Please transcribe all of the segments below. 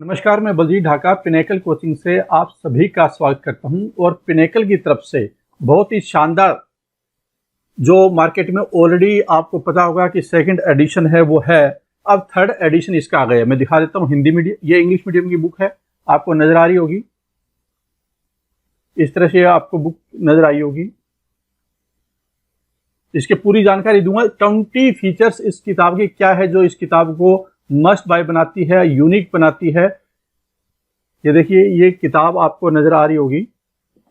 नमस्कार, मैं Baljeet Dhaka pinnacle coaching से आप सभी का स्वागत करता हूं। और पिनेकल की तरफ से बहुत ही शानदार जो मार्केट में ऑलरेडी आपको पता होगा कि सेकंड एडिशन है वो है, अब थर्ड एडिशन इसका आ गया। मैं दिखा देता हूं हिंदी मीडियम, ये इंग्लिश मीडियम की बुक है, आपको नजर आ रही होगी। इस तरह से आपको बुक नजर आई होगी। इसकी पूरी जानकारी दूंगा। 20 फीचर्स इस किताब के क्या है जो इस किताब को मस्ट बाय बनाती है, यूनिक बनाती है। ये देखिए, ये किताब आपको नजर आ रही होगी।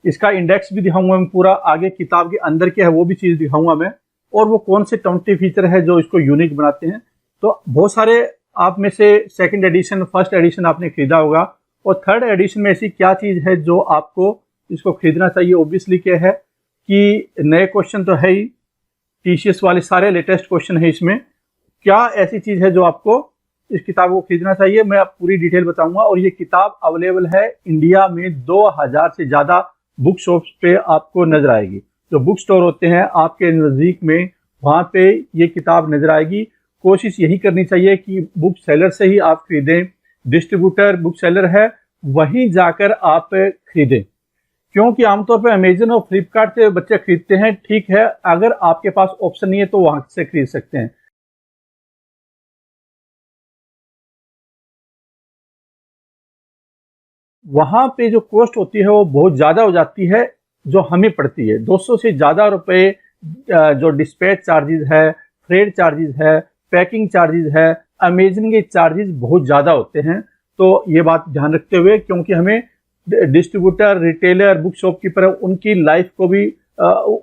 इसका इंडेक्स भी दिखाऊंगा मैं पूरा, आगे किताब के अंदर क्या है वो भी चीज दिखाऊंगा मैं, और वो कौन से 20 फीचर है जो इसको यूनिक बनाते हैं। तो बहुत सारे आप में से सेकंड एडिशन, फर्स्ट एडिशन आपने खरीदा होगा, और थर्ड एडिशन में ऐसी क्या चीज है जो आपको इसको खरीदना चाहिए। ऑब्वियसली क्या है कि नए क्वेश्चन तो है ही, टीसीएस वाले सारे लेटेस्ट क्वेश्चन है इसमें। क्या ऐसी चीज है जो आपको इस किताब को खरीदना चाहिए, मैं आप पूरी डिटेल बताऊंगा। और ये किताब अवेलेबल है इंडिया में 2000 से ज्यादा बुक शॉप्स पे आपको नजर आएगी। जो बुक स्टोर होते हैं आपके नजदीक में, वहां पे ये किताब नजर आएगी। कोशिश यही करनी चाहिए कि बुक सेलर से ही आप खरीदें। डिस्ट्रीब्यूटर बुक सेलर है, वहीं जाकर आप खरीदें, क्योंकि आमतौर पर अमेजन और फ्लिपकार्ट से बच्चे खरीदते हैं। ठीक है, अगर आपके पास ऑप्शन नहीं है तो वहां से खरीद सकते हैं। वहां पे जो कॉस्ट होती है वो बहुत ज़्यादा हो जाती है, जो हमें पड़ती है 200 से ज़्यादा रुपए। जो डिस्पैच चार्जेस है, फ्रेट चार्जेस है, पैकिंग चार्जेस है, अमेजन के चार्जेस बहुत ज़्यादा होते हैं। तो ये बात ध्यान रखते हुए, क्योंकि हमें डिस्ट्रीब्यूटर, रिटेलर, बुक शॉपकीपर उनकी लाइफ को भी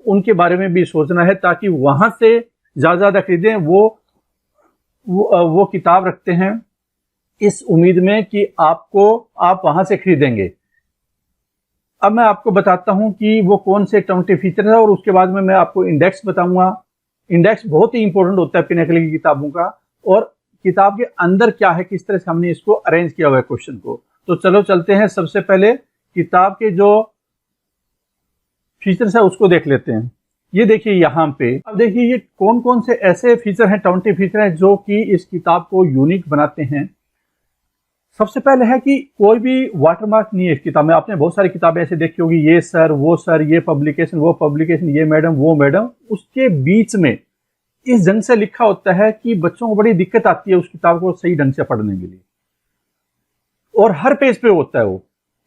उनके बारे में भी सोचना है, ताकि वहां से ज़्यादा खरीदें। वो किताब रखते हैं इस उम्मीद में कि आप वहां से खरीदेंगे। अब मैं आपको बताता हूं कि वो कौन से 20 फीचर है, और उसके बाद में मैं आपको इंडेक्स बताऊंगा। इंडेक्स बहुत ही इंपॉर्टेंट होता है पिनेकल की किताबों का, और किताब के अंदर क्या है, किस तरह से हमने इसको अरेंज किया हुआ है क्वेश्चन को। तो चलो चलते हैं, सबसे पहले किताब के जो फीचर्स है उसको देख लेते हैं। ये देखिए यहाँ पे, अब देखिए ये कौन कौन से ऐसे फीचर हैं, 20 फीचर हैं जो कि इस किताब को यूनिक बनाते हैं। सबसे पहले है कि कोई भी वाटरमार्क नहीं है इस किताब में। आपने बहुत सारी किताबें ऐसे देखी होगी, ये सर, वो सर, ये पब्लिकेशन, वो पब्लिकेशन, ये मैडम, वो मैडम। उसके बीच में इस ढंग से लिखा होता है कि बच्चों को बड़ी दिक्कत आती है उस किताब को सही ढंग से पढ़ने के लिए, और हर पेज पे होता है वो।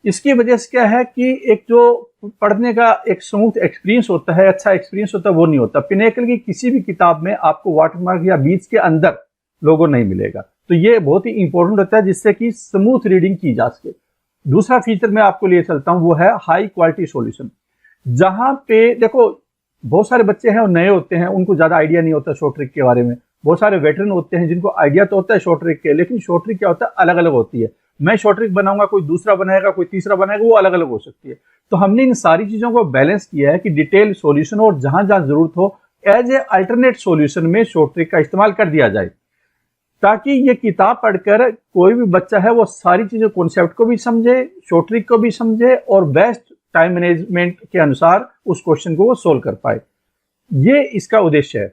इसकी वजह से क्या है कि एक जो पढ़ने का एक स्मूथ एक्सपीरियंस होता है, अच्छा एक्सपीरियंस होता है, वो नहीं होता। पिनेकल की किसी भी किताब में आपको वाटरमार्क या बीच के अंदर लोगो नहीं मिलेगा। तो ये बहुत ही इंपॉर्टेंट होता है, जिससे कि स्मूथ रीडिंग की जा सके। दूसरा फीचर मैं आपको लिए चलता हूं, वो है हाई क्वालिटी सॉल्यूशन। जहां पे देखो बहुत सारे बच्चे हैं और नए होते हैं, उनको ज्यादा आइडिया नहीं होता शॉर्ट ट्रिक के बारे में। बहुत सारे वेटरन होते हैं जिनको आइडिया तो होता है शॉर्ट ट्रिक के, लेकिन शॉर्ट ट्रिक क्या होता है, अलग अलग होती है। मैं शॉर्ट ट्रिक बनाऊंगा, कोई दूसरा बनाएगा, कोई तीसरा बनाएगा, वो अलग अलग हो सकती है। तो हमने इन सारी चीजों को बैलेंस किया है कि डिटेल सॉल्यूशन, और जहां जहां जरूरत हो एज ए अल्टरनेट सॉल्यूशन में शॉर्ट ट्रिक का इस्तेमाल कर दिया जाए, ताकि ये किताब पढ़कर कोई भी बच्चा है वो सारी चीजें, कॉन्सेप्ट को भी समझे, शॉर्ट ट्रिक को भी समझे, और बेस्ट टाइम मैनेजमेंट के अनुसार उस क्वेश्चन को वो सोल्व कर पाए। ये इसका उद्देश्य है।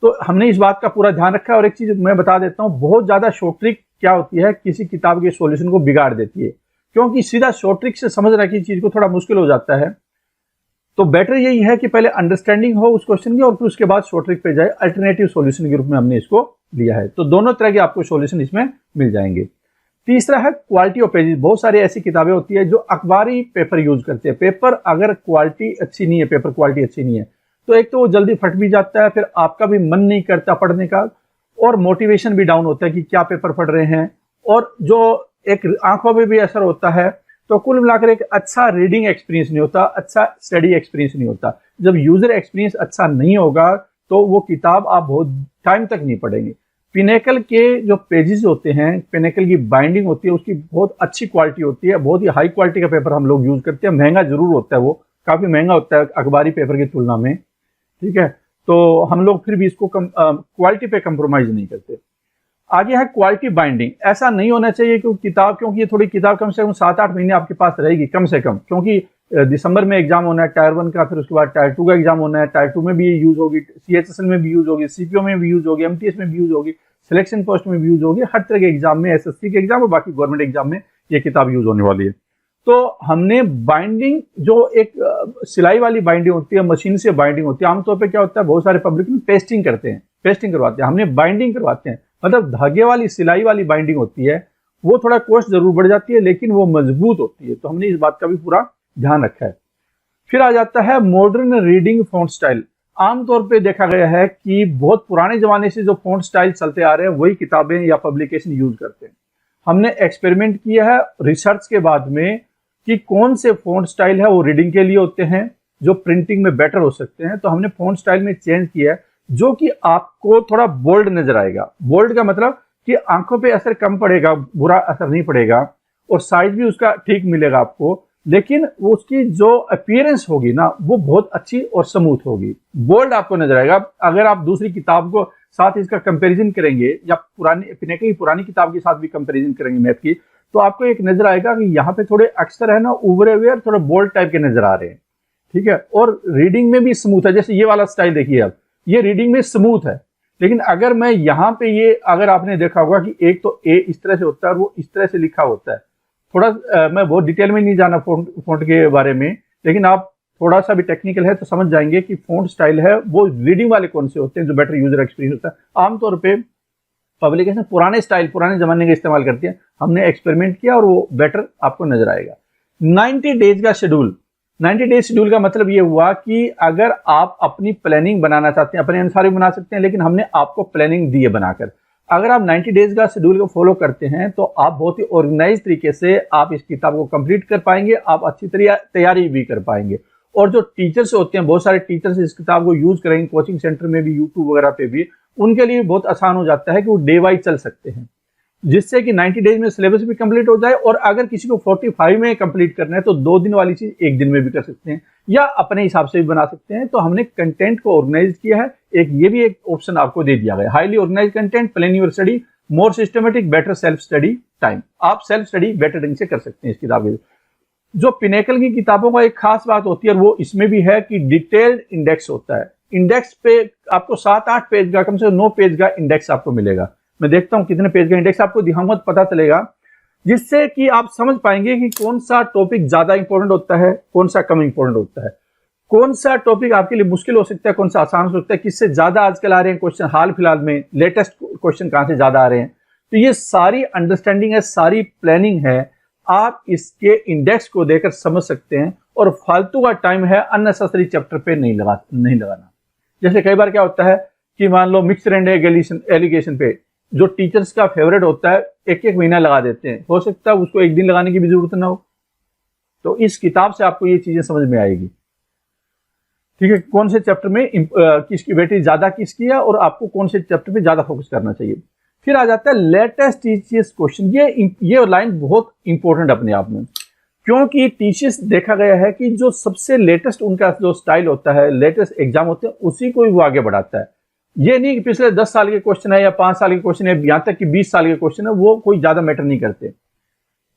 तो हमने इस बात का पूरा ध्यान रखा है। और एक चीज मैं बता देता हूँ, बहुत ज्यादा शॉर्ट ट्रिक क्या होती है, किसी किताब के सॉल्यूशन को बिगाड़ देती है, क्योंकि सीधा शॉर्ट ट्रिक से समझ रखी चीज को थोड़ा मुश्किल हो जाता है। तो बेटर यही है कि पहले अंडरस्टैंडिंग हो उस क्वेश्चन की, और फिर उसके बाद शॉर्ट ट्रिक पे जाए। अल्टरनेटिव सॉल्यूशन के रूप में हमने इसको लिया है। तो दोनों तरह के आपको सॉल्यूशन इसमें मिल जाएंगे। तीसरा है क्वालिटी ऑफ पेजेस। बहुत सारी ऐसी किताबें होती है जो अखबारी पेपर यूज करते हैं। पेपर अगर क्वालिटी अच्छी नहीं है, पेपर क्वालिटी अच्छी नहीं है, तो एक तो वो जल्दी फट भी जाता है, फिर आपका भी मन नहीं करता पढ़ने का, और मोटिवेशन भी डाउन होता है कि क्या पेपर पढ़ रहे हैं, और जो एक आंखों में भी असर होता है। तो कुल मिलाकर एक अच्छा रीडिंग एक्सपीरियंस नहीं होता, अच्छा स्टडी एक्सपीरियंस नहीं होता। जब यूजर एक्सपीरियंस अच्छा नहीं होगा तो वो किताब आप बहुत टाइम तक नहीं पढ़ेंगे। पिनेकल के जो पेजेस होते हैं, पिनेकल की बाइंडिंग होती है, उसकी बहुत अच्छी क्वालिटी होती है। बहुत ही हाई क्वालिटी का पेपर हम लोग यूज करते हैं। महंगा जरूर होता है, वो काफी महंगा होता है अखबारी पेपर की तुलना में, ठीक है। तो हम लोग फिर भी इसको क्वालिटी पे कंप्रोमाइज नहीं करते। आगे है क्वालिटी बाइंडिंग। ऐसा नहीं होना चाहिए कि किताब, क्योंकि ये थोड़ी किताब कम से कम 7-8 महीने आपके पास रहेगी कम से कम, क्योंकि दिसंबर में एग्जाम होना है टायर 1 का, फिर उसके बाद टायर 2 का एग्जाम होना है। टायर 2 में भी यूज होगी, CHSL में भी यूज होगी, CPO में भी यूज होगी, MTS में भी यूज होगी, सिलेक्शन पोस्ट में भी यूज होगी, हर तरह के एग्जाम में, एसएससी के एग्जाम और बाकी गवर्नमेंट एग्जाम में ये किताब यूज होने वाली है। तो हमने बाइंडिंग, जो एक सिलाई वाली बाइंडिंग होती है, मशीन से बाइंडिंग होती है, आमतौर पे क्या होता है बहुत सारे पब्लिक में पेस्टिंग करते हैं, पेस्टिंग करवाते हैं, हमने बाइंडिंग करवाते हैं, मतलब धागे वाली सिलाई वाली बाइंडिंग होती है। वो थोड़ा कॉस्ट जरूर बढ़ जाती है लेकिन वो मजबूत होती है, तो हमने इस बात का भी पूरा ध्यान रखा है। फिर आ जाता है मॉडर्न रीडिंग फॉन्ट स्टाइल। आमतौर पे देखा गया है कि बहुत पुराने जमाने से जो फॉन्ट स्टाइल चलते आ रहे हैं वही किताबें या पब्लिकेशन यूज करते हैं। हमने एक्सपेरिमेंट किया है रिसर्च के बाद में कि कौन से फॉन्ट स्टाइल है वो रीडिंग के लिए होते हैं, जो प्रिंटिंग में बेटर हो सकते हैं। तो हमने फॉन्ट स्टाइल में चेंज किया है जो कि आपको थोड़ा बोल्ड नजर आएगा। बोल्ड का मतलब कि आंखों पे असर कम पड़ेगा, बुरा असर नहीं पड़ेगा, और साइज भी उसका ठीक मिलेगा आपको, लेकिन वो उसकी जो अपीयरेंस होगी ना वो बहुत अच्छी और स्मूथ होगी, बोल्ड आपको नजर आएगा। अगर आप दूसरी किताब को साथ इसका कंपैरिजन करेंगे या पुरानी पिनेकल की पुरानी किताब के साथ भी कंपैरिजन करेंगे मैथ की, तो आपको एक नजर आएगा कि यहाँ पे थोड़े अक्षर है ना उभरे हुए और थोड़े बोल्ड टाइप के नजर आ रहे हैं, ठीक है। और रीडिंग में भी स्मूथ है, जैसे ये वाला स्टाइल देखिए आप, ये रीडिंग में स्मूथ है। लेकिन अगर मैं यहाँ पे ये, अगर आपने देखा होगा कि एक तो ए इस तरह से होता है और वो इस तरह से लिखा होता है, थोड़ा मैं बहुत डिटेल में नहीं जाना फॉन्ट के बारे में, लेकिन आप थोड़ा सा भी टेक्निकल है तो समझ जाएंगे कि फॉन्ट स्टाइल है वो रीडिंग वाले कौन से होते हैं जो बेटर यूजर एक्सपीरियंस होता है। आमतौर पे पब्लिकेशन पुराने स्टाइल, पुराने जमाने का इस्तेमाल करती है, हमने एक्सपेरिमेंट किया और वो बेटर आपको नजर आएगा। 90 डेज का शेड्यूल। 90 डेज शेड्यूल का मतलब ये हुआ कि अगर आप अपनी प्लानिंग बनाना चाहते हैं, अपने अनुसार भी बना सकते हैं, लेकिन हमने आपको प्लानिंग दी है बनाकर। अगर आप 90 डेज का शेड्यूल को फॉलो करते हैं तो आप बहुत ही ऑर्गेनाइज तरीके से आप इस किताब को कंप्लीट कर पाएंगे, आप अच्छी तरह तैयारी भी कर पाएंगे। और जो टीचर्स होते हैं, बहुत सारे टीचर्स इस किताब को यूज करेंगे कोचिंग सेंटर में भी, यूट्यूब वगैरह पे भी, उनके लिए बहुत आसान हो जाता है कि वो डे वाइज चल सकते हैं, जिससे कि 90 डेज में सिलेबस भी कंप्लीट हो जाए। और अगर किसी को 45 में कंप्लीट करना है तो 2 दिन वाली चीज 1 दिन में भी कर सकते हैं या अपने हिसाब से भी बना सकते हैं। तो हमने कंटेंट को ऑर्गेनाइज किया है, एक ये भी एक ऑप्शन आपको दे दिया गया, highly organize content, plan your study, more systematic, better self study time. आप सेल्फ स्टडी बेटर ढंग से कर सकते हैं इस किताब में। जो पिनेकल की किताबों का एक खास बात होती है और वो इसमें भी है कि डिटेल्ड इंडेक्स होता है। इंडेक्स पे आपको 7-8 पेज का, कम से कम 9 पेज का इंडेक्स आपको मिलेगा। मैं देखता हूं कितने पेज का इंडेक्स आपको दिखाऊंगा तो पता चलेगा, जिससे कि आप समझ पाएंगे कि कौन सा टॉपिक ज्यादा इंपॉर्टेंट होता है, कौन सा कम इंपॉर्टेंट होता है, कौन सा टॉपिक आपके लिए मुश्किल हो सकता है, कौन सा आसान हो सकता है, किससे ज्यादा आजकल आ रहे हैं क्वेश्चन, हाल फिलहाल में लेटेस्ट क्वेश्चन कहां से ज्यादा आ रहे हैं। तो ये सारी अंडरस्टैंडिंग है, सारी प्लानिंग है, आप इसके इंडेक्स को देकर समझ सकते हैं। और फालतू का टाइम है अननेसेसरी चैप्टर पे नहीं लगाना। जैसे कई बार क्या होता है कि मान लो मिक्सर एंड एलिगेशन पे जो टीचर्स का फेवरेट होता है, 1-1 महीना लगा देते हैं, हो सकता है उसको 1 दिन लगाने की भी जरूरत ना हो। तो इस किताब से आपको ये चीजें समझ में आएगी, ठीक है, कौन से चैप्टर में किसकी वेटेज ज्यादा किसकी है और आपको कौन से चैप्टर पे ज्यादा फोकस करना चाहिए। फिर आ जाता है लेटेस्ट टीसीएस क्वेश्चन। ये लाइन बहुत इंपॉर्टेंट अपने आप में, क्योंकि टीसीएस देखा गया है कि जो सबसे लेटेस्ट उनका जो स्टाइल होता है, लेटेस्ट एग्जाम होते हैं, उसी को वो आगे बढ़ाता है। ये नहीं कि पिछले 10 साल के क्वेश्चन है या 5 साल के क्वेश्चन है, यहां तक कि 20 साल के क्वेश्चन है, वो कोई ज्यादा मैटर नहीं करते।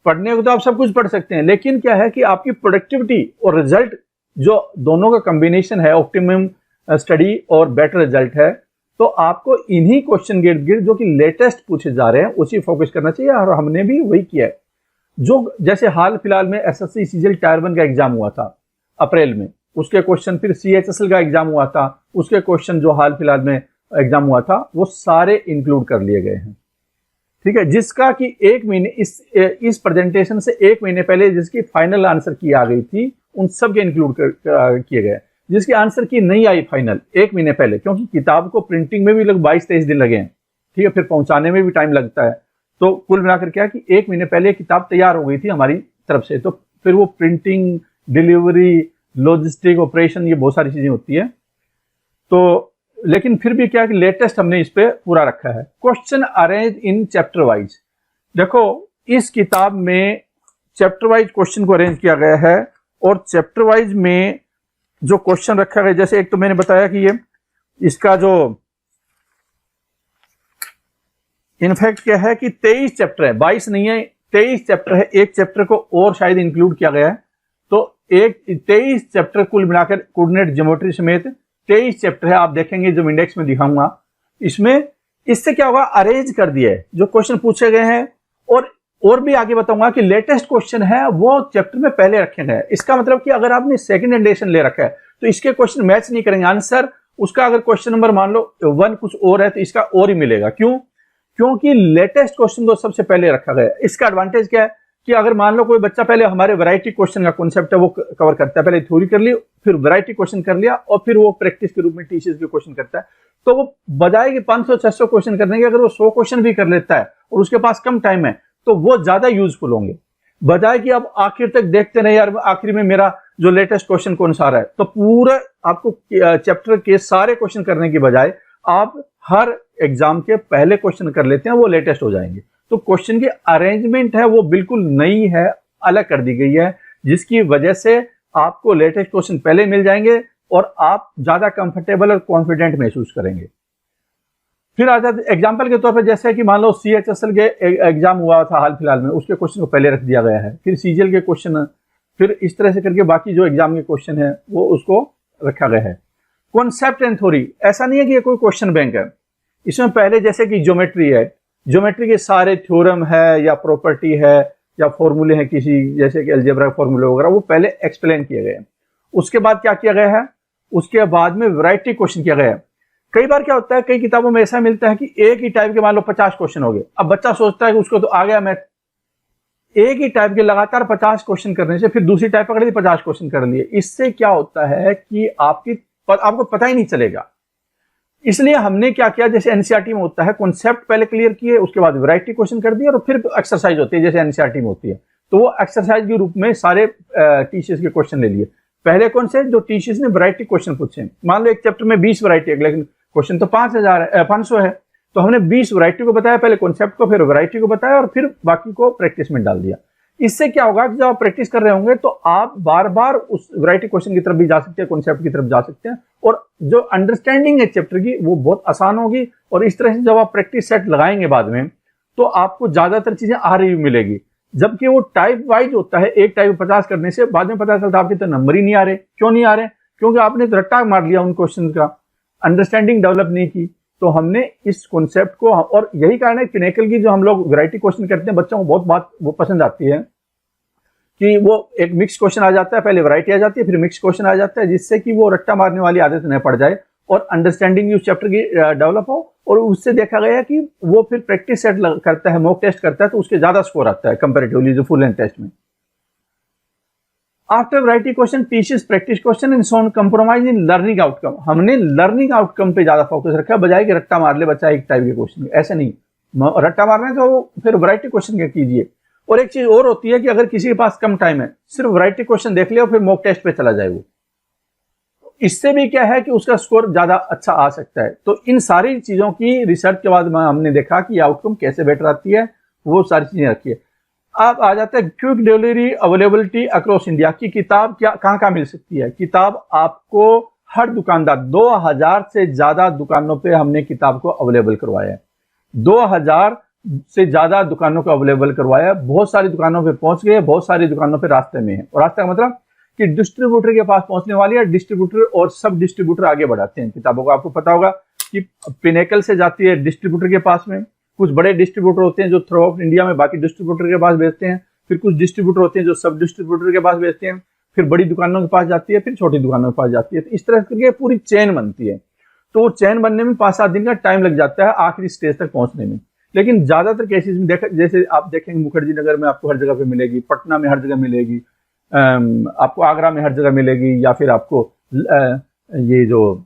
पढ़ने को तो आप सब कुछ पढ़ सकते हैं, लेकिन क्या है कि आपकी प्रोडक्टिविटी और रिजल्ट, जो दोनों का कॉम्बिनेशन है, ऑप्टिमम स्टडी और बेटर रिजल्ट है, तो आपको इन्हीं क्वेश्चन गिर्द गिर्द जो कि लेटेस्ट पूछे जा रहे हैं उसी फोकस करना चाहिए। और हमने भी वही किया है। जो जैसे हाल फिलहाल में एसएससी सीजीएल टायर 1 का एग्जाम हुआ था अप्रैल में, उसके क्वेश्चन, फिर सीएचएसएल का एग्जाम हुआ था, उसके क्वेश्चन जो हाल फिलहाल में एग्जाम हुआ था, वो सारे इंक्लूड कर लिए गए हैं, ठीक है। जिसका कि 1 महीने इस प्रेजेंटेशन से 1 महीने पहले जिसकी फाइनल आंसर की आ गई थी, उन सब के इंक्लूड किए गए। जिसकी आंसर की नहीं आई फाइनल 1 महीने पहले, क्योंकि किताब को प्रिंटिंग में भी लगभग 22-23 दिन लगे हैं, ठीक है, फिर पहुंचाने में भी टाइम लगता है। तो कुल मिलाकर क्या कि 1 महीने पहले किताब तैयार हो गई थी हमारी तरफ से, तो फिर वो प्रिंटिंग, डिलीवरी, लॉजिस्टिक, ऑपरेशन, ये बहुत सारी चीजें होती है। तो लेकिन फिर भी क्या कि लेटेस्ट हमने इस पे पूरा रखा है। Question arrange in chapter wise. देखो इस किताब में चैप्टर वाइज क्वेश्चन को अरेंज किया गया है, और चैप्टर वाइज में जो क्वेश्चन रखा गया, जैसे एक तो मैंने बताया कि ये इसका जो इनफैक्ट क्या है कि 23 चैप्टर है, 22 नहीं है, 23 चैप्टर है। एक चैप्टर को और शायद इंक्लूड किया गया है, तो 23 चैप्टर कुल मिलाकर कोऑर्डिनेट ज्योमेट्री समेत 23 चैप्टर है। आप देखेंगे जब इंडेक्स में दिखाऊंगा, इसमें इससे क्या होगा, अरेंज कर दिया है जो क्वेश्चन पूछे गए हैं, और भी आगे बताऊंगा कि लेटेस्ट क्वेश्चन है वो चैप्टर में पहले रखे गए हैं। इसका मतलब कि अगर आपने सेकंड एडिशन ले रखा है तो इसके क्वेश्चन मैच नहीं करेंगे आंसर उसका। अगर क्वेश्चन नंबर मान लो 1 कुछ और है तो इसका और ही मिलेगा। क्यों? क्योंकि लेटेस्ट क्वेश्चन को सबसे पहले रखा गया है। इसका एडवांटेज क्या है कि अगर मान लो कोई बच्चा पहले हमारे वैरायटी क्वेश्चन का कॉन्सेप्ट है वो कवर करता है, पहले थ्योरी कर ली, फिर वैरायटी क्वेश्चन कर लिया, और फिर वो प्रैक्टिस के रूप में टीचर्स के क्वेश्चन करता है, तो वो बजाय कि 500-600 क्वेश्चन करने के अगर वो 100 क्वेश्चन भी कर लेता है और उसके पास कम टाइम है तो वो ज्यादा यूजफुल होंगे, बजाय कि अब आखिर तक देखते नहीं यार आखिर में मेरा जो लेटेस्ट क्वेश्चन कौन सा आ रहा है। तो पूरा आपको चैप्टर के सारे क्वेश्चन करने की बजाय आप हर एग्जाम के पहले क्वेश्चन कर लेते हैं, वो लेटेस्ट हो जाएंगे। तो क्वेश्चन की अरेंजमेंट है वो बिल्कुल नई है, अलग कर दी गई है, जिसकी वजह से आपको लेटेस्ट क्वेश्चन पहले मिल जाएंगे और आप ज्यादा कंफर्टेबल और कॉन्फिडेंट महसूस करेंगे। फिर आ जाते एग्जाम्पल के तौर पर, जैसे कि मान लो CHSL के एग्जाम हुआ था हाल फिलहाल में, उसके क्वेश्चन को पहले रख दिया गया है, फिर CGL के क्वेश्चन, फिर इस तरह से करके बाकी जो एग्जाम के क्वेश्चन है वो उसको रखा गया है। कॉन्सेप्ट एंड थ्योरी, ऐसा नहीं है कि ये कोई क्वेश्चन बैंक है, इसमें पहले जैसे कि ज्योमेट्री है, ज्योमेट्री के सारे थ्योरम है या प्रॉपर्टी है या फॉर्मूले हैं किसी, जैसे कि अलजेब्रा फॉर्मूले वगैरह, वो पहले एक्सप्लेन किए गए हैं। उसके बाद क्या किया गया है, उसके बाद में वैरायटी क्वेश्चन किया गया है। कई बार क्या होता है, कई किताबों में ऐसा मिलता है कि एक ही टाइप के मान लो 50 क्वेश्चन हो गए। अब बच्चा सोचता है कि उसको तो आ गया मैथ, एक ही टाइप के लगातार 50 क्वेश्चन करने से फिर दूसरी टाइप पकड़ ली 50 क्वेश्चन कर लिए, इससे क्या होता है कि आपको पता ही नहीं चलेगा। इसलिए हमने क्या किया, जैसे एनसीईआरटी में होता है कॉन्सेप्ट पहले क्लियर किए, उसके बाद वैरायटी क्वेश्चन कर दिए और फिर एक्सरसाइज होती है जैसे एनसीईआरटी में होती है, तो वो एक्सरसाइज के रूप में सारे टीचर्स के क्वेश्चन ले लिए। पहले कौन से, जो टीचर्स ने वैरायटी क्वेश्चन पूछे, मान लो एक चैप्टर में 20 वैरायटी है लेकिन क्वेश्चन तो 500 है, तो हमने 20 वैरायटी को बताया, पहले कॉन्सेप्ट को, फिर वैरायटी को बताया और फिर बाकी को प्रैक्टिस में डाल दिया। इससे क्या होगा कि जब आप प्रैक्टिस कर रहे होंगे तो आप बार बार उस वैरायटी क्वेश्चन की तरफ भी जा सकते हैं, कॉन्सेप्ट की तरफ जा सकते हैं, और जो अंडरस्टैंडिंग है चैप्टर की वो बहुत आसान होगी। और इस तरह से जब आप प्रैक्टिस सेट लगाएंगे बाद में तो आपको ज्यादातर चीजें आ रही मिलेगी, जबकि वो टाइप वाइज होता है। एक टाइप 50 करने से बाद में पता चलता है आपके तो नंबर ही नहीं आ रहे। क्यों नहीं आ रहे? क्योंकि आपने रट्टा मार लिया उन क्वेश्चन का, अंडरस्टैंडिंग डेवलप नहीं की। तो हमने इस कॉन्सेप्ट को, और यही कारण है पिनेकल की जो हम लोग वैरायटी क्वेश्चन करते हैं, बच्चों को बहुत बात वो पसंद आती है कि वो एक मिक्स क्वेश्चन आ जाता है, पहले वैरायटी आ जाती है, फिर मिक्स क्वेश्चन आ जाता है, जिससे कि वो रट्टा मारने वाली आदत न पड़ जाए और अंडरस्टैंडिंग उस चैप्टर की डेवलप हो। और उससे देखा गया है कि वो फिर प्रैक्टिस सेट करता है, मॉक टेस्ट करता है, तो उसके ज्यादा स्कोर आता है कंपैरेटिवली जो फुल लेंथ टेस्ट में। After variety question teachers practice question and soon compromise in learning outcome. हमने लर्निंग आउटकम पे ज्यादा फोकस रखा, बजाय कि रट्टा मार ले बच्चा एक टाइप के क्वेश्चन। ऐसे नहीं, रट्टा मारना है तो फिर वैरायटी क्वेश्चन कीजिए। और एक चीज और होती है कि अगर किसी के पास कम टाइम है, सिर्फ वैरायटी क्वेश्चन देख लिया और फिर मॉक टेस्ट पे चला जाए वो, इससे भी क्या है कि उसका स्कोर ज्यादा अच्छा आ सकता है। तो इन सारी चीजों की रिसर्च के बाद हमने देखा कि आउटकम कैसे बेटर आती है, वो सारी चीजें रखी है। अब आ जाता है quick delivery availability across India की किताब क्या कहाँ मिल सकती है। किताब आपको हर दुकानदार, 2000 से ज्यादा दुकानों पे हमने किताब को अवेलेबल करवाया है। 2000 से ज्यादा दुकानों को अवेलेबल करवाया, बहुत सारी दुकानों पे पहुंच गए, बहुत सारी दुकानों पे रास्ते में है। और रास्ते का मतलब कि डिस्ट्रीब्यूटर के पास पहुंचने वाली है, डिस्ट्रीब्यूटर और सब डिस्ट्रीब्यूटर आगे बढ़ाते हैं किताबों को। आपको पता होगा कि पिनेकल से जाती है डिस्ट्रीब्यूटर के पास में, कुछ बड़े डिस्ट्रीब्यूटर होते हैं जो थ्रू आउट इंडिया में बाकी डिस्ट्रीब्यूटर के पास बेचते हैं, फिर कुछ डिस्ट्रीब्यूटर होते हैं जो सब डिस्ट्रीब्यूटर के पास बेचते हैं, फिर बड़ी दुकानों के पास जाती है, फिर छोटी दुकानों के पास जाती है। तो इस तरह करके पूरी चेन बनती है। तो चेन बनने में 5-7 दिन का टाइम लग जाता है आखिरी स्टेज तक पहुंचने में। लेकिन ज्यादातर केसेस में जैसे आप देखेंगे मुखर्जी नगर में आपको हर जगह पे मिलेगी, पटना में हर जगह मिलेगी, आपको आगरा में हर जगह मिलेगी, या फिर आपको ये जो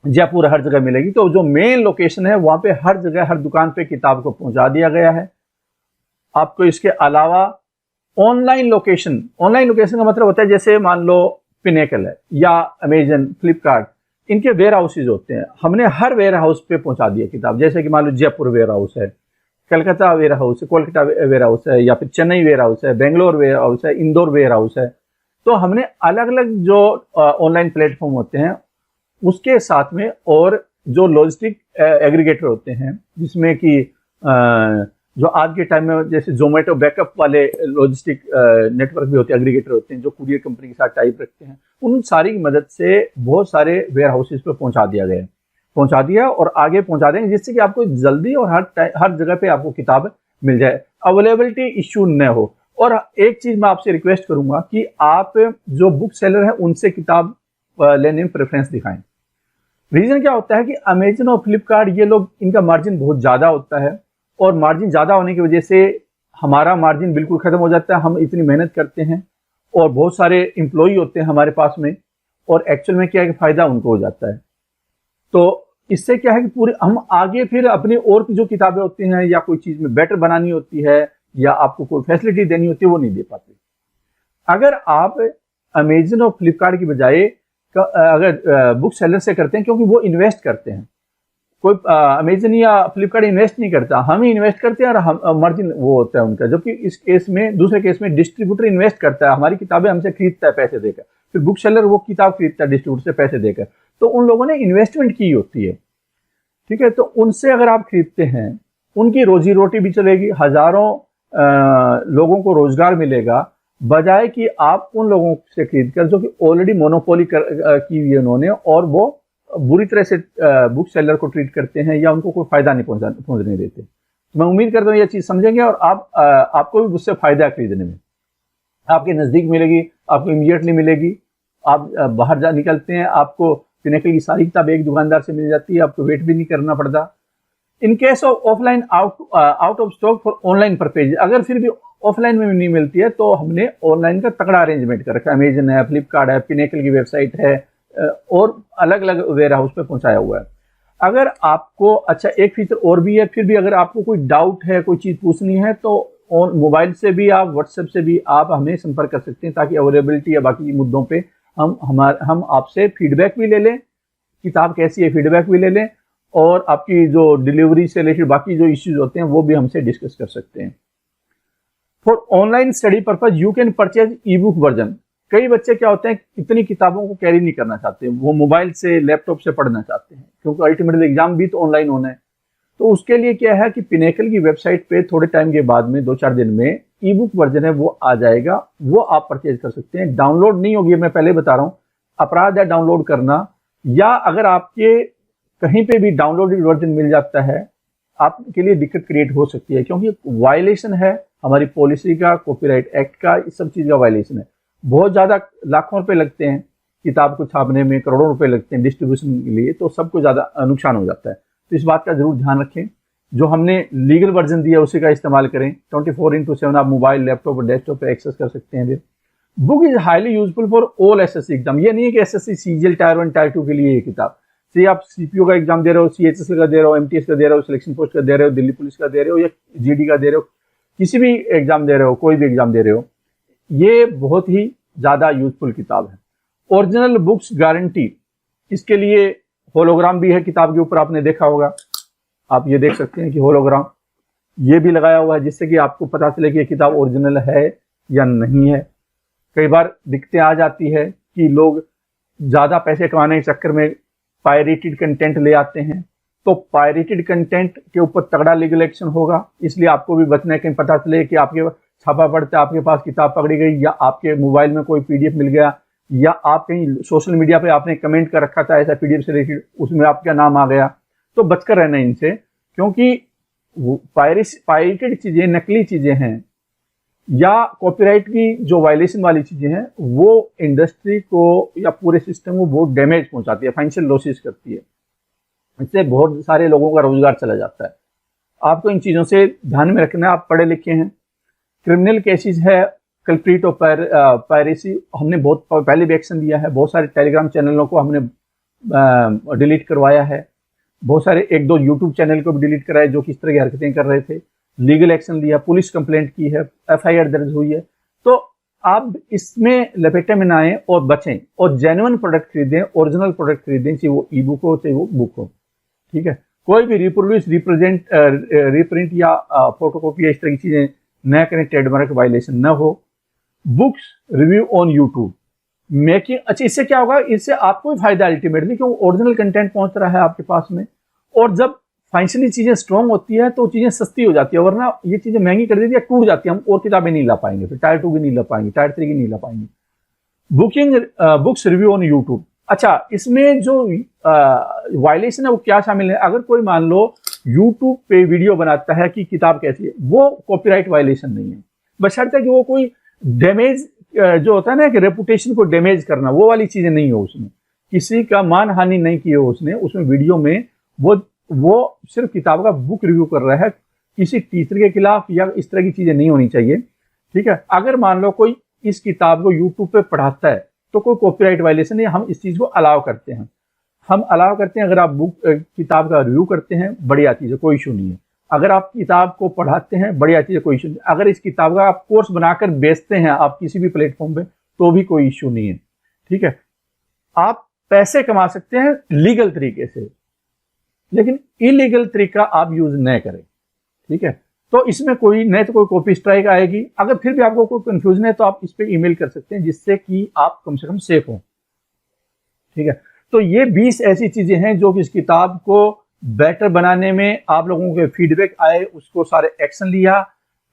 जयपुर हर जगह मिलेगी। तो जो मेन लोकेशन है वहां पे हर जगह हर दुकान पे किताब को पहुंचा दिया गया है। आपको इसके अलावा ऑनलाइन लोकेशन का मतलब होता है जैसे मान लो पिनेकल है या अमेजन, फ्लिपकार्ट, इनके वेयर हाउसेज होते हैं। हमने हर वेयर हाउस पे पहुंचा दिया किताब। जैसे कि मान लो जयपुर वेयर हाउस है, कलकत्ता वेयर हाउस है, कोलकाता वेयर हाउस है, या फिर चेन्नई वेयर हाउस है, बेंगलोर वेयर हाउस है, इंदौर वेयर हाउस है। तो हमने अलग अलग जो ऑनलाइन प्लेटफॉर्म होते हैं उसके साथ में, और जो लॉजिस्टिक एग्रीगेटर होते हैं, जिसमें कि जो आज के टाइम में जैसे जोमेटो बैकअप वाले लॉजिस्टिक नेटवर्क भी होते हैं, एग्रीगेटर होते हैं जो कुरियर कंपनी के साथ टाइप रखते हैं, उन सारी की मदद से बहुत सारे वेयर हाउसेज पे पहुंचा दिया गया है। पहुंचा दिया और आगे पहुंचा देंगे, जिससे कि आपको जल्दी और हर जगह पे आपको किताब मिल जाए, अवेलेबिलिटी इश्यू न हो। और एक चीज मैं आपसे रिक्वेस्ट करूंगा कि आप जो बुक सेलर है उनसे किताब लेने में प्रेफरेंस दिखाएं। रीजन क्या होता है कि अमेजन और फ्लिपकार्ट, ये लोग, इनका मार्जिन बहुत ज्यादा होता है और मार्जिन ज्यादा होने की वजह से हमारा मार्जिन बिल्कुल खत्म हो जाता है। हम इतनी मेहनत करते हैं और बहुत सारे एम्प्लॉई होते हैं हमारे पास में, और एक्चुअल में क्या है कि फायदा उनको हो जाता है। तो इससे क्या है कि पूरे हम आगे फिर अपनी और की जो किताबें होती हैं या कोई चीज में बेटर बनानी होती है या आपको कोई फैसिलिटी देनी होती है, वो नहीं दे पाते। अगर आप अमेजन और फ्लिपकार्ट की बजाय अगर बुक सेलर से करते हैं, क्योंकि वो इन्वेस्ट करते हैं, कोई अमेजन या फ्लिपकार्ट इन्वेस्ट नहीं करता, हम ही इन्वेस्ट करते हैं और हम मार्जिन वो होता है उनका। जबकि इस केस में, दूसरे केस में डिस्ट्रीब्यूटर इन्वेस्ट करता है, हमारी किताबें हमसे खरीदता है पैसे देकर, फिर बुक सेलर वो किताब खरीदता है डिस्ट्रीब्यूटर से पैसे देकर। तो उन लोगों ने इन्वेस्टमेंट की होती है, ठीक है। तो उनसे अगर आप खरीदते हैं, उनकी रोजी रोटी भी चलेगी, हजारों लोगों को रोजगार मिलेगा, बजाय कि आप उन लोगों से खरीद कर जो कि ऑलरेडी मोनोपोली की हुई है उन्होंने, और वो बुरी तरह से बुक सेलर को ट्रीट करते हैं या उनको कोई फायदा नहीं पहुंचने देते। तो मैं उम्मीद करता हूँ ये चीज समझेंगे और आपको भी उससे फायदा खरीदने में, आपके नजदीक मिलेगी, आपको इमीडिएटली मिलेगी। आप बाहर जा निकलते हैं, आपको पिनेकल की सारी किताब एक दुकानदार से मिल जाती है, आपको वेट भी नहीं करना पड़ता। In case of offline out of stock for online purchase, अगर फिर भी ऑफलाइन में नहीं मिलती है तो हमने ऑनलाइन का तगड़ा अरेंजमेंट कर रखा है। अमेजन है, फ्लिपकार्ट है, पिनेकल की वेबसाइट है और अलग अलग वेयर हाउस पे पहुंचाया हुआ है। अगर आपको, अच्छा एक फीचर और भी है, फिर भी अगर आपको कोई डाउट है, कोई चीज पूछनी है, तो मोबाइल से भी आप, व्हाट्सएप से भी आप हमें संपर्क कर सकते हैं, ताकि अवेलेबिलिटी या बाकी मुद्दों पे हम आपसे फीडबैक भी ले लें, किताब कैसी है फीडबैक भी ले लें, और आपकी जो डिलीवरी से रिलेटेड बाकी जो इश्यूज होते हैं वो भी हमसे डिस्कस कर सकते हैं। For online study purpose you can purchase E book version. कई बच्चे क्या होते हैं, इतनी किताबों को कैरी नहीं करना चाहते, वो मोबाइल से, लैपटॉप से पढ़ना चाहते हैं, क्योंकि अल्टीमेटली एग्जाम भी तो ऑनलाइन होना है। तो उसके लिए क्या है कि पिनेकल की वेबसाइट पे थोड़े टाइम के बाद में, 2-4 दिन में ई बुक वर्जन है वो आ जाएगा, वो आप परचेज कर सकते हैं। डाउनलोड नहीं होगी, मैं पहले बता रहा हूँ, अपराध है डाउनलोड करना, या अगर आपके कहीं पे भी डाउनलोडेड वर्जन मिल जाता है, आपके लिए दिक्कत क्रिएट हो सकती है, क्योंकि वायलेशन है हमारी पॉलिसी का, कॉपीराइट एक्ट का, इस सब चीज का वायलेशन है। बहुत ज्यादा लाखों रुपए लगते हैं किताब को छापने में, करोड़ों रुपए लगते हैं डिस्ट्रीब्यूशन के लिए, तो सबको ज्यादा नुकसान हो जाता है। तो इस बात का जरूर ध्यान रखें, जो हमने लीगल वर्जन दिया उसी का इस्तेमाल करें। 24/7 आप मोबाइल, लैपटॉप और डेस्कटॉप पे एक्सेस कर सकते हैं। Book is highly useful for all SSC exam. ये नहीं है कि एसएससी सीजीएल टायर 1 टायर 2 के लिए ये किताब, से आप सीपीओ का एग्जाम दे रहे हो, सीएचएसएल का दे रहे हो, एमटीएस का दे रहे हो, सिलेक्शन पोस्ट का दे रहे हो, दिल्ली पुलिस का दे रहे हो, या जीडी का दे रहे हो, किसी भी एग्जाम दे रहे हो, कोई भी एग्जाम दे रहे हो, ये बहुत ही ज्यादा यूजफुल किताब है। ओरिजिनल बुक्स गारंटी, इसके लिए होलोग्राम भी है किताब के ऊपर, आपने देखा होगा, आप ये देख सकते हैं कि होलोग्राम ये भी लगाया हुआ है, जिससे कि आपको पता चले कि ये किताब ओरिजिनल है या नहीं है। कई बार दिक्कतें आ जाती है कि लोग ज्यादा पैसे कमाने के चक्कर में पायरेटेड कंटेंट ले आते हैं, तो पायरेटेड कंटेंट के ऊपर तगड़ा लीगल एक्शन होगा, इसलिए आपको भी बचना है। कहीं पता चले कि आपके छापा पड़ता है, आपके पास किताब पकड़ी गई, या आपके मोबाइल में कोई पीडीएफ मिल गया, या आप कहीं सोशल मीडिया पे आपने कमेंट कर रखा था ऐसा पीडीएफ से रिलेटेड, उसमें आपका नाम आ गया, तो बचकर रहना इनसे, क्योंकि पायरेटेड चीजें, नकली चीजें हैं या कॉपीराइट की जो वायलेशन वाली चीजें हैं, वो इंडस्ट्री को या पूरे सिस्टम को बहुत डैमेज पहुंचाती है, फाइनेंशियल लॉसेस करती है, इससे बहुत सारे लोगों का रोजगार चला जाता है। आपको इन चीजों से ध्यान में रखना है। आप पढ़े लिखे हैं, क्रिमिनल केसेस है, कल्प्रीट ऑफ पायरेसी, हमने बहुत पहले भी एक्शन दिया है, बहुत सारे टेलीग्राम चैनलों को हमने डिलीट करवाया है, बहुत सारे 1-2 यूट्यूब चैनल को भी डिलीट कराया जो किस तरह की हरकतें कर रहे थे, लीगल एक्शन लिया, पुलिस कंप्लेंट की है, एफआईआर दर्ज हुई है। तो आप इसमें लपेटे में ना आए और बचें, और जेन्युइन प्रोडक्ट खरीदें, ओरिजिनल प्रोडक्ट खरीदें, चाहे वो ई बुक हो चाहे वो बुक हो, ठीक है। कोई भी रिप्रोड्यूस, रिप्रिंट या फोटोकॉपी या इस तरह की चीजें न करें, ट्रेडमार्क वायलेशन न हो। Books review on YouTube making, अच्छा इससे क्या होगा, इससे आपको भी फायदा अल्टीमेटली, क्योंकि ओरिजिनल कंटेंट पहुंच रहा है आपके पास में, और जब फाइनेंशियली चीजें स्ट्रॉन्ग होती है तो चीजें सस्ती हो जाती है, वरना ये चीजें महंगी कर देती है, टूट जाती है, हम और किताबें नहीं ला पाएंगे, फिर टायर 2 की नहीं ला पाएंगे, टायर 3 की नहीं ला पाएंगे। बुक्स रिव्यू ऑन यूट्यूब, अच्छा, इसमें जो वायलेशन है वो क्या शामिल है? अगर कोई मान लो यूट्यूब पे वीडियो बनाता है कि किताब कैसी है, वो कॉपीराइट वायलेशन नहीं है, बशर्ते कि वो कोई डैमेज जो होता है ना कि रेपुटेशन को डैमेज करना, वो वाली चीजें नहीं हो उसमें, किसी का मान हानि नहीं की हो उसने उसमें वीडियो में, वो सिर्फ किताब का बुक रिव्यू कर रहा है, किसी टीचर के खिलाफ या इस तरह की चीजें नहीं होनी चाहिए। ठीक है, अगर मान लो कोई इस किताब को यूट्यूब पे पढ़ाता है तो कोई कॉपीराइट वायलेशन नहीं, हम इस चीज को अलाउ करते हैं, हम अलाउ करते हैं। अगर आप किताब का रिव्यू करते हैं, बढ़िया चीज है, कोई इशू नहीं है। अगर आप किताब को पढ़ाते हैं, बढ़िया चीज है, कोई इशू नहीं। अगर इस किताब का आप कोर्स बनाकर बेचते हैं आप किसी भी प्लेटफॉर्म पे, तो भी कोई इशू नहीं है। ठीक है, आप पैसे कमा सकते हैं लीगल तरीके से, लेकिन इलीगल तरीका आप यूज न करें। ठीक है, तो इसमें कोई न तो कोई कॉपी स्ट्राइक आएगी। अगर फिर भी आपको कोई कंफ्यूजन है तो आप इस पे ईमेल कर सकते हैं, जिससे कि आप कम से कम सेफ हो। ठीक है, तो ये 20 ऐसी चीजें हैं जो कि इस किताब को बेटर बनाने में आप लोगों के फीडबैक आए, उसको सारे एक्शन लिया,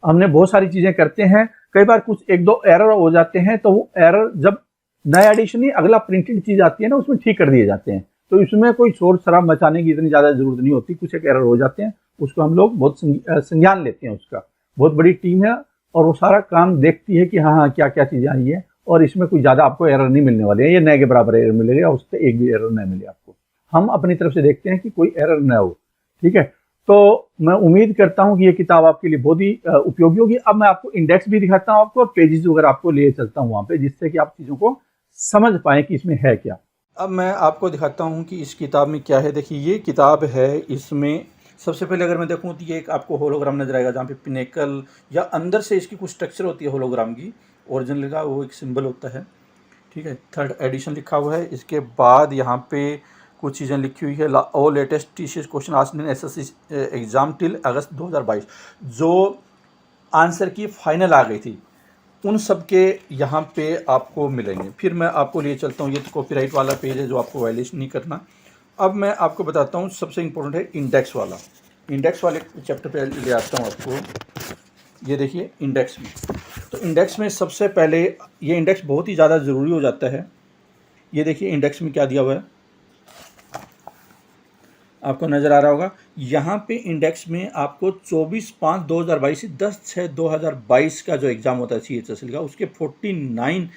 हमने बहुत सारी चीजें करते हैं। कई बार कुछ एक दो एरर हो जाते हैं, तो वो एरर जब नया एडिशन नहीं अगला प्रिंटेड चीज आती है ना, उसमें ठीक कर दिए जाते हैं। तो इसमें कोई शोर शराब मचाने की इतनी ज्यादा जरूरत नहीं होती। कुछ एक एरर हो जाते हैं, उसको हम लोग बहुत संज्ञान लेते हैं, उसका बहुत बड़ी टीम है और वो सारा काम देखती है कि हाँ हाँ क्या क्या चीजें आई है, और इसमें कोई ज्यादा आपको एरर नहीं मिलने वाले हैं, ये नए के बराबर एरर मिलेगा, उससे एक भी एरर नहीं मिले आपको। हम अपनी तरफ से देखते हैं कि कोई एरर न हो। ठीक है, तो मैं उम्मीद करता हूं कि ये किताब आपके लिए बहुत ही उपयोगी होगी। अब मैं आपको इंडेक्स भी दिखाता हूं आपको, और पेजेस वगैरह आपको ले चलता हूं वहां पे, जिससे कि आप चीजों को समझ पाए कि इसमें है क्या। अब मैं आपको दिखाता हूँ कि इस किताब में क्या है। देखिए ये किताब है, इसमें सबसे पहले अगर मैं देखूँ तो ये एक आपको होलोग्राम नजर आएगा, जहाँ पे पिनेकल या अंदर से इसकी कुछ स्ट्रक्चर होती है होलोग्राम की, ओरिजिनल का वो एक सिंबल होता है। ठीक है, 3rd एडिशन लिखा हुआ है। इसके बाद यहाँ पे कुछ चीज़ें लिखी हुई है, all latest TCS question asked in SSC exam till August 2022, जो आंसर की फाइनल आ गई थी, उन सब के यहाँ पे आपको मिलेंगे। फिर मैं आपको लिए चलता हूँ, ये तो कॉपीराइट वाला पेज है जो आपको वायलेशन नहीं करना। अब मैं आपको बताता हूँ सबसे इम्पोर्टेंट है इंडेक्स वाला। इंडेक्स वाले चैप्टर पे ले आता हूँ आपको। ये देखिए इंडेक्स में, तो इंडेक्स में सबसे पहले ये इंडेक्स बहुत ही ज़्यादा ज़रूरी हो जाता है। ये देखिए इंडेक्स में क्या दिया हुआ है, आपको नज़र आ रहा होगा। यहाँ पे इंडेक्स में आपको 24/5/2022 से 10/6/2022 का जो एग्ज़ाम होता है CHSL का, उसके 49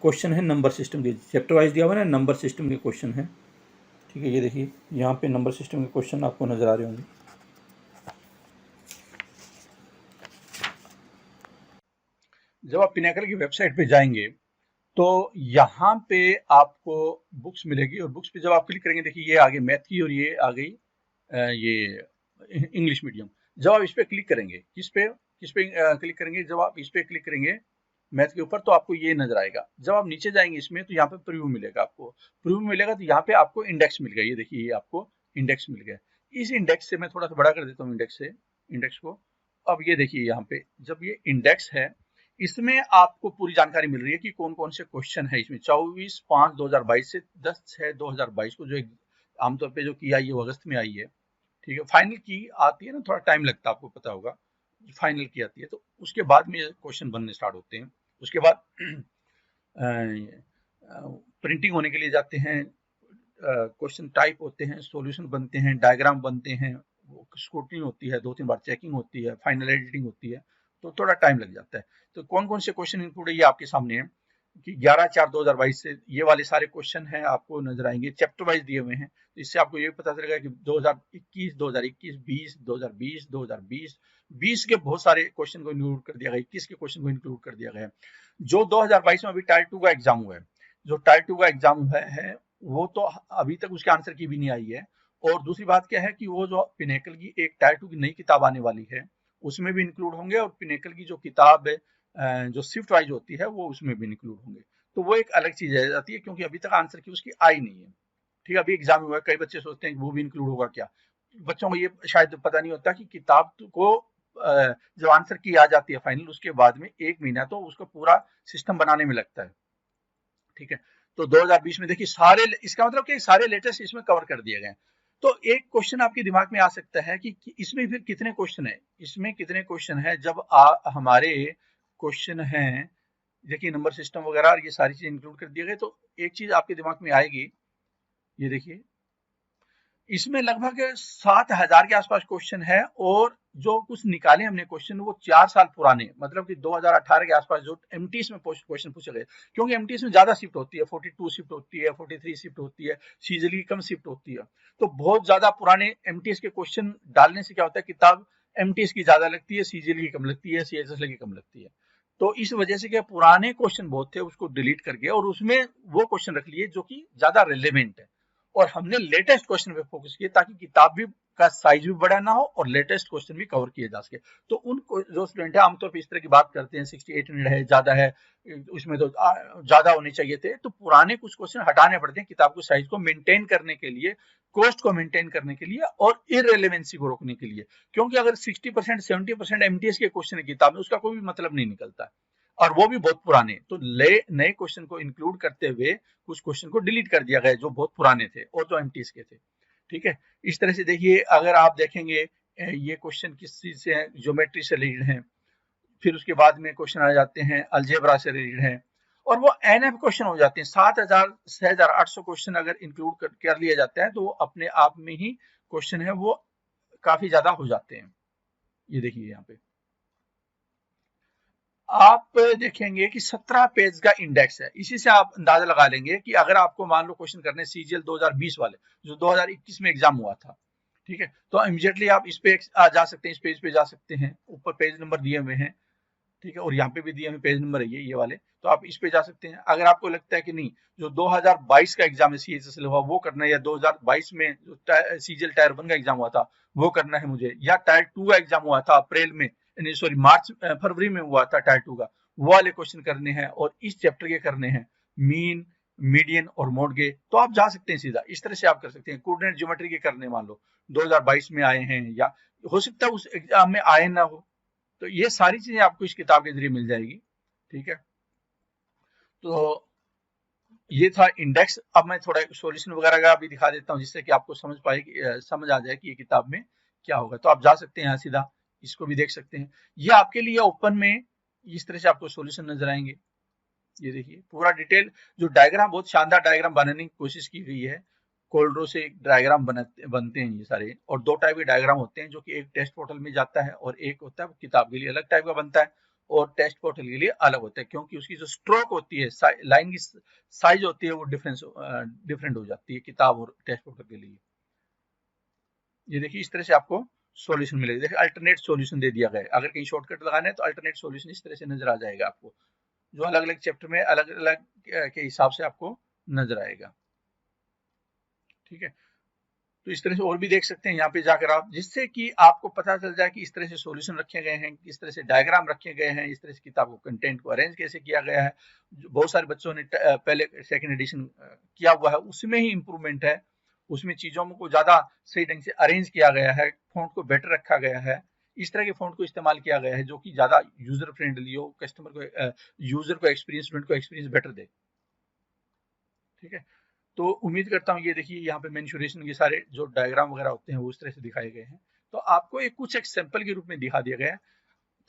क्वेश्चन है नंबर सिस्टम के, चैप्टर वाइज दिया हुआ है ना, नंबर सिस्टम के क्वेश्चन है। ठीक है, ये देखिए यहाँ पे नंबर सिस्टम के क्वेश्चन आपको नज़र आ रहे होंगे। जब आप पिनेकल की वेबसाइट पे जाएंगे तो यहाँ पे आपको बुक्स मिलेगी, और बुक्स पे जब आप क्लिक करेंगे, देखिए ये आ गई मैथ की और ये आ गई ये इंग्लिश मीडियम। जब आप इस पे क्लिक करेंगे, किस पे क्लिक करेंगे, जब आप इस पे क्लिक करेंगे मैथ के ऊपर, तो आपको ये नजर आएगा। जब आप नीचे जाएंगे इसमें, तो यहाँ पे प्रीव्यू मिलेगा, आपको प्रीव्यू मिलेगा, तो यहाँ पे आपको इंडेक्स मिल गया। ये देखिए ये आपको इंडेक्स मिल गया। इस इंडेक्स से मैं थोड़ा सा बड़ा कर देता हूँ इंडेक्स को। अब ये देखिए यहाँ पे जब ये इंडेक्स है, इसमें आपको पूरी जानकारी मिल रही है कि कौन कौन से क्वेश्चन है इसमें। 24/5/2022 से 10/6/2022 को जो आमतौर पे जो की आई है वो अगस्त में आई है। ठीक है, फाइनल की आती है ना, थोड़ा टाइम लगता है, आपको पता होगा। फाइनल की आती है तो उसके बाद में क्वेश्चन बनने स्टार्ट होते हैं। उसके बाद प्रिंटिंग होने के लिए जाते हैं, क्वेश्चन टाइप होते हैं, सॉल्यूशन बनते हैं, डायग्राम बनते हैं, स्क्रूटनी होती है, 2-3 बार चेकिंग होती है, फाइनल एडिटिंग होती है, तो थोड़ा टाइम लग जाता है। तो कौन कौन से क्वेश्चन इंक्लूड है ये आपके सामने है कि 11/4/2022 से ये वाले सारे क्वेश्चन हैं, आपको नजर आएंगे, चैप्टर वाइज दिए हुए हैं। तो इससे आपको ये पता चलेगा कि 2021, 2021, 20, 2020, 2020, 20 के बहुत सारे क्वेश्चन को इंक्लूड कर दिया गया, 21 के क्वेश्चन को इंक्लूड कर दिया गया। जो 2022 में अभी टायर 2 का एग्जाम हुआ है, जो टायर 2 का एग्जाम हुआ है, वो तो अभी तक उसके आंसर की भी नहीं आई है। और दूसरी बात क्या है कि वो जो पिनेकल की एक टायर 2 की नई किताब आने वाली है, उसमें भी इंक्लूड होंगे, और पिनेकल की जो किताब है जो शिफ्ट वाइज होती है, वो उसमें भी इंक्लूड होंगे। तो वो एक अलग चीज आ जाती है, क्योंकि अभी तक आंसर की उसकी आई नहीं है। ठीक है, अभी एग्जाम हुआ है, कई बच्चे सोचते हैं कि वो भी इंक्लूड होगा क्या। बच्चों को ये शायद पता नहीं होता कि किताब को जब आंसर की आ जाती है फाइनल, उसके बाद में 1 महीना तो उसको पूरा सिस्टम बनाने में लगता है। ठीक है, तो 2020 में देखिए सारे, इसका मतलब कि सारे लेटेस्ट इसमें कवर कर दिए गए। तो एक क्वेश्चन आपके दिमाग में आ सकता है कि इसमें फिर कितने क्वेश्चन है, इसमें कितने क्वेश्चन है। जब हमारे क्वेश्चन हैं, देखिए नंबर सिस्टम वगैरह ये सारी चीज इंक्लूड कर दिए गए, तो एक चीज आपके दिमाग में आएगी ये देखिए, इसमें लगभग 7,000 के आसपास क्वेश्चन है, और जो कुछ निकाले हमने क्वेश्चन वो 4 साल पुराने, मतलब कि 2018 के आसपास जो एमटीएस में क्वेश्चन पूछे गए, क्योंकि एमटीएस में ज्यादा शिफ्ट होती है, 42 शिफ्ट होती है, 43 शिफ्ट होती है, सीजली कम शिफ्ट होती है, तो बहुत ज्यादा पुराने एमटीएस के क्वेश्चन डालने से क्या होता है, किताब एमटीएस की ज्यादा लगती है, सीजीएल की कम लगती है, सीएचएसएल की कम लगती है। तो इस वजह से क्या, पुराने क्वेश्चन बहुत थे, उसको डिलीट करके और उसमें वो क्वेश्चन रख लिए जो कि ज्यादा रिलेवेंट है, और हमने लेटेस्ट क्वेश्चन पे फोकस किया ताकि किताब भी का साइज भी बड़ा ना हो और लेटेस्ट क्वेश्चन भी कवर किए जा सके। तो उन जो स्टूडेंट है आमतौर पर इस तरह की बात करते हैं 68 मिनट है, ज्यादा है, उसमें तो ज्यादा होने चाहिए थे, तो पुराने कुछ क्वेश्चन हटाने पड़ते हैं किताब को साइज को मेंटेन करने के लिए, कॉस्ट को मेंटेन करने के लिए और इररिलेवेंसी को रोकने के लिए, क्योंकि अगर 60% 70% एमटीएस के क्वेश्चन है किताब में, उसका कोई भी मतलब नहीं निकलता, और वो भी बहुत पुराने, तो नए क्वेश्चन को इंक्लूड करते हुए कुछ क्वेश्चन को डिलीट कर दिया गया जो बहुत पुराने थे और जो एमटीएस के थे। ठीक है, इस तरह से देखिए, अगर आप देखेंगे ये क्वेश्चन किस चीज से है, ज्योमेट्री से रिलेटेड है, फिर उसके बाद में क्वेश्चन आ जाते हैं अलजेब्रा से रिलेटेड है, और वो एनएफ क्वेश्चन हो जाते हैं, 7,800 क्वेश्चन अगर इंक्लूड कर लिया जाता है तो वो अपने आप में ही क्वेश्चन है वो काफी ज्यादा हो जाते हैं। ये देखिए यहाँ पे आप देखेंगे कि 17 पेज का इंडेक्स है, इसी से आप अंदाजा लगा लेंगे कि अगर आपको मान लो क्वेश्चन करने सीजीएल 2020 वाले जो 2021 में एग्जाम हुआ था, ठीक है, तो इमीडिएटली आप इस पे जा सकते हैं, इस पेज पे जा सकते हैं, ऊपर पेज नंबर दिए हुए हैं, ठीक है, और यहाँ पे भी दिए हुए पेज नंबर है ये वाले, तो आप इस पे जा सकते हैं। अगर आपको लगता है कि नहीं, जो 2022 का एग्जाम है सीएचएसएल हुआ वो करना है, या 2022 में जो सीजीएल टायर 1 का एग्जाम हुआ था वो करना है मुझे, या टायर 2 का एग्जाम हुआ था अप्रैल में, सॉरी मार्च फरवरी में हुआ था टायर 2 का, वो वाले क्वेश्चन करने हैं और इस चैप्टर के करने हैं, मीन मीडियन और मोड के, तो आप जा सकते हैं सीधा, इस तरह से आप कर सकते हैं। कोऑर्डिनेट ज्योमेट्री के करने मान लो 2022 में आए हैं, या हो सकता है उस एग्जाम में आए ना हो, तो ये सारी चीजें आपको इस किताब के जरिए मिल जाएगी। ठीक है, तो ये था इंडेक्स। अब मैं थोड़ा सॉल्यूशन वगैरह का भी दिखा देता हूँ जिससे कि आपको समझ पाए समझ आ जाए कि ये किताब में क्या होगा। तो आप जा सकते हैं यहाँ सीधा, इसको भी देख सकते हैं। ये आपके लिए ओपन में इस तरह से आपको सॉल्यूशन नजर आएंगे। ये देखिए पूरा डिटेल, जो डायग्राम बहुत शानदार डायग्राम बनाने की कोशिश की गई है, कोल्ड्रो से डायग्राम बनते हैं ये सारे, और दो टाइप के डायग्राम होते हैं, जो कि एक टेस्ट पोर्टल में जाता है और एक होता है वो किताब के लिए अलग टाइप का बनता है, और टेस्ट पोर्टल के लिए अलग होता है, क्योंकि उसकी जो स्ट्रोक होती है, लाइन की साइज होती है वो डिफरेंट हो जाती है किताब और टेस्ट पोर्टल के लिए। ये देखिए इस तरह से आपको सॉल्यूशन मिलेगा। देखिए अल्टरनेट सॉल्यूशन दे दिया गया है, अगर कहीं शॉर्टकट लगाना है तो अल्टरनेट सॉल्यूशन इस तरह से नजर आ जाएगा आपको, जो अलग अलग चैप्टर में अलग अलग के हिसाब से आपको नजर आएगा। ठीक है, तो इस तरह से और भी देख सकते हैं यहाँ पे जाकर आप, जिससे कि आपको पता चल जाए कि इस तरह से सॉल्यूशन रखे गए हैं, इस तरह से डायग्राम रखे गए हैं, इस तरह से किताब को कंटेंट को अरेंज कैसे किया गया है। बहुत सारे बच्चों ने पहले सेकंड एडिशन किया हुआ है, उसमें ही इंप्रूवमेंट है, उसमें चीजों को ज्यादा सही ढंग से अरेंज किया गया है, फॉन्ट को बेटर रखा गया है, इस तरह के फॉन्ट को इस्तेमाल किया गया है जो कि ज्यादा यूजर फ्रेंडली हो, कस्टमर को यूजर को एक्सपीरियंस, स्टूडेंट को एक्सपीरियंस बेटर दे। ठीक है, तो उम्मीद करता हूँ, ये देखिए यहाँ पे मेंशुरेशन के सारे जो डायग्राम वगैरह होते हैं वो उस तरह से दिखाए गए हैं। तो आपको एक सैंपल के रूप में दिखा दिया गया है।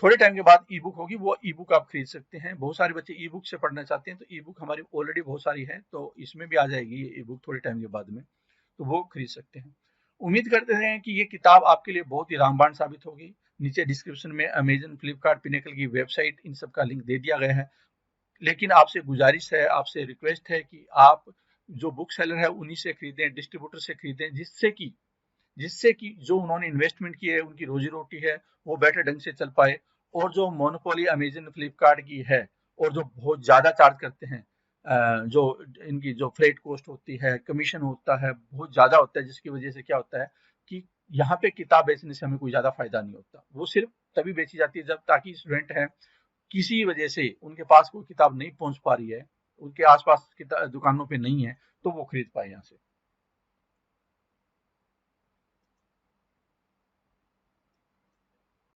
थोड़े टाइम के बाद ई बुक होगी, वो ई बुक आप खरीद सकते हैं। बहुत सारे बच्चे ई बुक से पढ़ना चाहते हैं, तो ई बुक हमारी ऑलरेडी बहुत सारी है, तो इसमें भी आ जाएगी ये ई बुक थोड़े टाइम के बाद में, तो वो खरीद सकते हैं। उम्मीद करते हैं कि ये किताब आपके लिए बहुत ही रामबाण साबित होगी। नीचे डिस्क्रिप्शन में अमेजन, फ्लिपकार्ट, पिनेकल की वेबसाइट, इन सब का लिंक दे दिया गया है। लेकिन आपसे गुजारिश है, आपसे रिक्वेस्ट है कि आप जो बुक सेलर है उन्हीं से खरीदें, डिस्ट्रीब्यूटर से खरीदें, जिससे कि जो उन्होंने इन्वेस्टमेंट की है, उनकी रोजी रोटी है, वो बेटर ढंग से चल पाए। और जो मोनोपोली अमेजन, फ्लिपकार्ट की है, और जो बहुत ज्यादा चार्ज करते हैं, जो इनकी जो फ्रेट कॉस्ट होती है, कमीशन होता है, बहुत ज्यादा होता है, जिसकी वजह से क्या होता है कि यहाँ पे किताब बेचने से हमें कोई ज्यादा फायदा नहीं होता। वो सिर्फ तभी बेची जाती है जब ताकि स्टूडेंट है किसी वजह से उनके पास कोई किताब नहीं पहुंच पा रही है, उनके आसपास दुकानों पे नहीं है, तो वो खरीद पाए यहाँ से।